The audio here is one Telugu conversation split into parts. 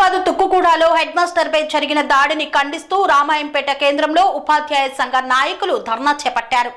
హైదరాబాద్ తుక్కుగూడలో హెడ్ మాస్టర్ పై జరిగిన దాడిని ఖండిస్తూ రామాయంపేట కేంద్రంలో ఉపాధ్యాయ సంఘ నాయకులు ధర్నా చేపట్టారు.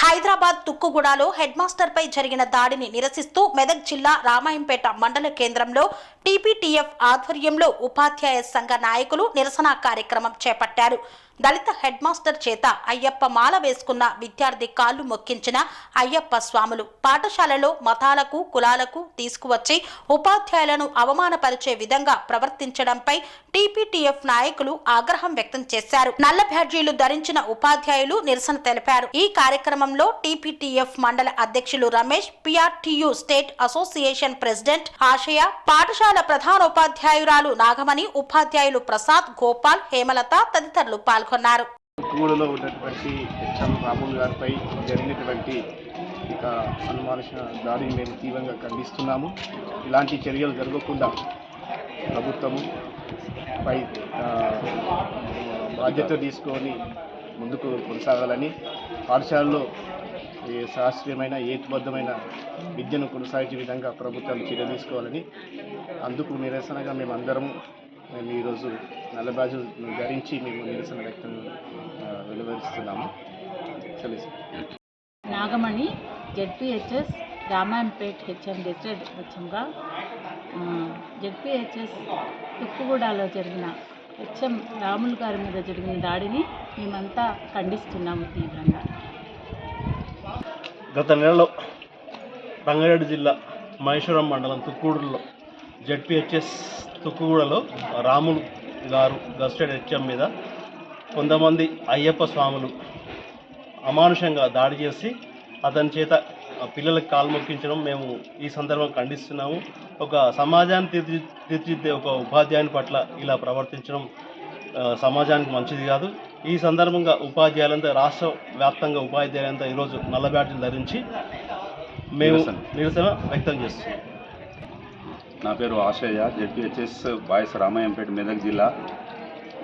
హైదరాబాద్ తుక్కుగూడలో హెడ్ మాస్టర్ పై జరిగిన దాడిని నిరసిస్తూ మెదక్ జిల్లా రామాయంపేట మండల కేంద్రంలో టీపీటీఎఫ్ ఆధ్వర్యంలో ఉపాధ్యాయ సంఘ నాయకులు నిరసన కార్యక్రమం చేపట్టారు. దళిత హెడ్ మాస్టర్ చేత అయ్యప్ప మాల వేసుకున్న విద్యార్థి కాళ్లు మొక్కించిన అయ్యప్ప స్వాములు పాఠశాలలో మతాలకు కులాలకు తీసుకువచ్చి ఉపాధ్యాయులను అవమానపరిచే విధంగా ప్రవర్తించడంపై టీపీటీఎఫ్ నాయకులు ఆగ్రహం వ్యక్తం చేశారు. నల్ల బ్యాడ్జీలు ధరించిన ఉపాధ్యాయులు నిరసన తెలిపారు. ఈ కార్యక్రమంలో టీపీటీఎఫ్ మండల అధ్యక్షులు Ramesh, PRTU state association president ఆశయ, పాఠశాల ప్రధానోపాధ్యాయురాలు నాగమణి, ఉపాధ్యాయులు ప్రసాద్, గోపాల్, హేమలత తదితరులు పాల్గొన్నారు. తుక్కుగూడలో ఉన్నటువంటి హెచ్ఎం రాములు గారిపై జరిగినటువంటి ఇక అనుమానుష దాడిని మేము తీవ్రంగా ఖండిస్తున్నాము. ఇలాంటి చర్యలు జరగకుండా ప్రభుత్వము పై బాధ్యత తీసుకొని ముందుకు కొనసాగాలని, పాఠశాలలో శాస్త్రీయమైన ఏతుబద్ధమైన విద్యను కొనసాగించే విధంగా ప్రభుత్వాలు చర్య తీసుకోవాలని, అందుకు నిరసనగా మేము ఈరోజు నల్లబాజులు ధరించి మేము నిరసన వ్యక్తం వెలువరిస్తున్నాము. Nagamani, ZPHS Ramayampet HM gazetted హెచ్ఎంగా జెడ్పీహెచ్ఎస్ తుక్కుగూడలో జరిగిన హెచ్ఎం రాములు గారి మీద జరిగిన దాడిని మేమంతా ఖండిస్తున్నాము తీవ్రంగా. గత నెలలో రంగారెడ్డి జిల్లా మహేశ్వరం మండలం తుక్కుగూడలో జెడ్పీహెచ్ఎస్ తుక్కుగూడలో రాములు గారు గస్టెడ్ హెచ్ఎం మీద కొంతమంది అయ్యప్ప స్వాములు అమానుషంగా దాడి చేసి అతని చేత పిల్లలకు కాలు మొక్కించడం మేము ఈ సందర్భంగా ఖండిస్తున్నాము. ఒక సమాజాన్ని తీర్చిదిద్దే ఒక ఉపాధ్యాయుని పట్ల ఇలా ప్రవర్తించడం సమాజానికి మంచిది కాదు. ఈ సందర్భంగా ఉపాధ్యాయులంతా, రాష్ట్ర వ్యాప్తంగా ఉపాధ్యాయులంతా ఈరోజు నల్ల బ్యాడ్జీలు ధరించి మేము నిరసన వ్యక్తం చేస్తున్నాం. నా పేరు ఆశయ్య, జెడ్పీహెచ్ఎస్ బాయ్స్ రామాయంపేట మెదక్ జిల్లా.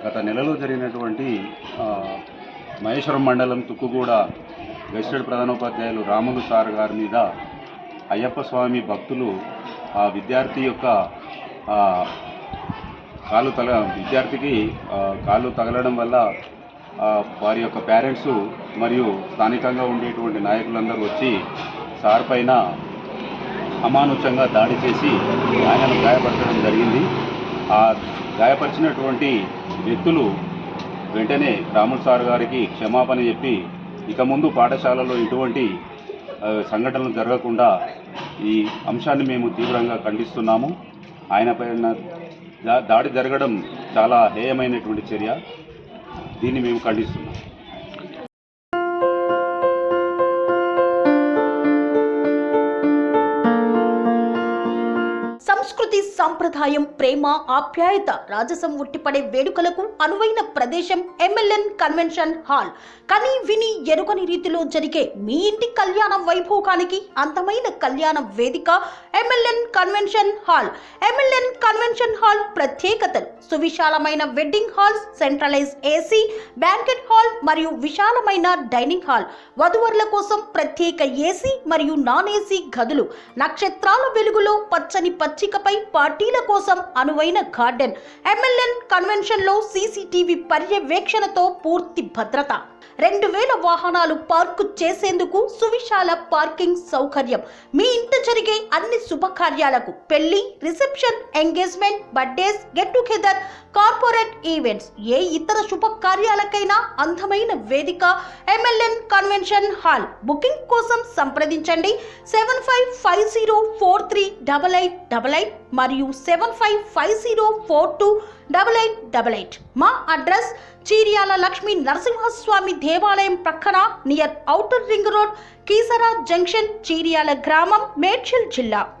గత నెలలో జరిగినటువంటి మహేశ్వరం మండలం తుక్కుగూడ గెస్టెడ్ ప్రధానోపాధ్యాయులు రాములు సార్ గారి మీద అయ్యప్ప స్వామి భక్తులు ఆ విద్యార్థి యొక్క విద్యార్థికి కాళ్ళు తగలడం వల్ల వారి యొక్క పేరెంట్స్ మరియు స్థానికంగా ఉండేటువంటి నాయకులందరూ వచ్చి సార్ పైన అమానుషంగా దాడి చేసి ఆయనను గాయపరచడం జరిగింది. ఆ గాయపరిచినటువంటి వ్యక్తులు వెంటనే రాములు సార్ గారికి క్షమాపణ చెప్పి ఇక ముందు పాఠశాలలో ఇటువంటి సంఘటనలు జరగకుండా ఈ అంశాన్ని మేము తీవ్రంగా ఖండిస్తున్నాము. ఆయన పైన దాడి జరగడం చాలా హేయమైనటువంటి చర్య. దీన్ని మేము ఖండిస్తున్నాం. సంస్కృతి, సంప్రదాయం, ప్రేమ, ఆప్యాయత, రాజసం ఉట్టిపడే వేడుకలకు అనువైన ప్రదేశం ఎంఎల్ఎన్ కన్వెన్షన్ హాల్. కని విని ఎరుగని రీతిలో జరిగే మీ ఇంటి కళ్యాణ వైభోగానికి అందమైన కళ్యాణ వేదిక MLN convention hall. MLN convention hall ప్రత్యేకతలు: సువిశాలమైన wedding halls, centralised AC banquet hall మరియు విశాలమైన డైనింగ్ హాల్, వధువరుల కోసం ప్రత్యేక ఏసీ మరియు నాన్ ఏసీ గదులు, నక్షత్రాల వెలుగులో పచ్చని పచ్చికపై పార్టీల కోసం అనువైన గార్డెన్. ఎంఎల్ఎన్ కన్వెన్షన్ లో సీసీటీవీ పర్యవేక్షణతో పూర్తి భద్రత, 2000 వాహనాలు పార్కు చేసేందుకు సువిశాల పార్కింగ్ సౌకర్యం. మీ ఇంట జరిగే అన్ని శుభకార్యాలకు, పెళ్లి, reception, engagement, birthdays, get together, corporate events, ఏ ఇతర శుభకార్యాలకైనా అందమైన వేదిక ఎంఎల్ఎన్ కన్వెన్షన్ హాల్. బుకింగ్ కోసం సంప్రదించండి 7550438888 మరియు 7550428888. మా అడ్రస్ చీర్యాల లక్ష్మీ నరసింహస్వామి దేవాలయం ప్రక్కన, near outer ring road, Keesara junction, Cheeryal గ్రామం, మేడ్చల్ జిల్లా.